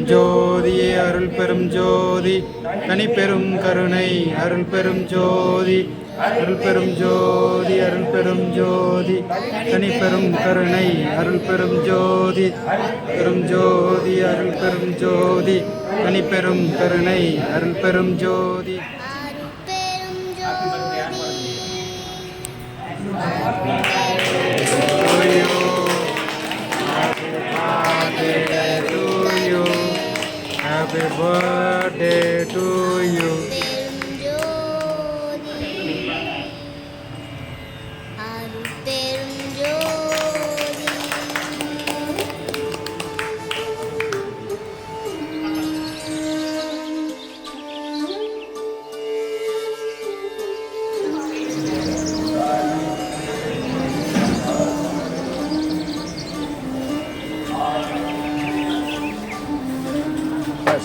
ஜோதி அருள் பெரும் ஜோதி தனிப்பெரும் கருணை அருள் பெரும் ஜோதி அருள் பெரும் ஜோதி அருள் பெரும் ஜோதி தனிப்பெரும் கருணை அருள் பெரும் ஜோதி பெரும் ஜோதி அருள் பெரும் ஜோதி தனிப்பெரும் கருணை அருள் பெரும் ஜோதி. Happy birthday to you.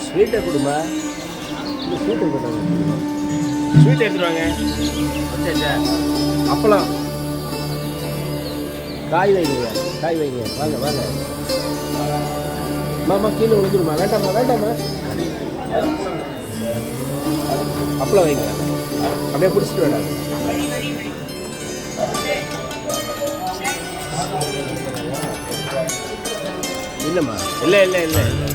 ஸ்வீட்டை கொடுமா, இந்த ஸ்வீட்டை போட்டாங்க. ஸ்வீட் எடுத்துருவாங்க. அப்பளம் காய் வைங்க, காய் வைங்க. வாங்க வாங்க மாமா, கீழே விழுந்துருமா? வேண்டாமா வேண்டாமா, அப்பளம் வைங்க. அப்படியே பிடிச்சிட்டு வேண்டாம். இல்லைம்மா, இல்லை இல்லை இல்லை இல்லை.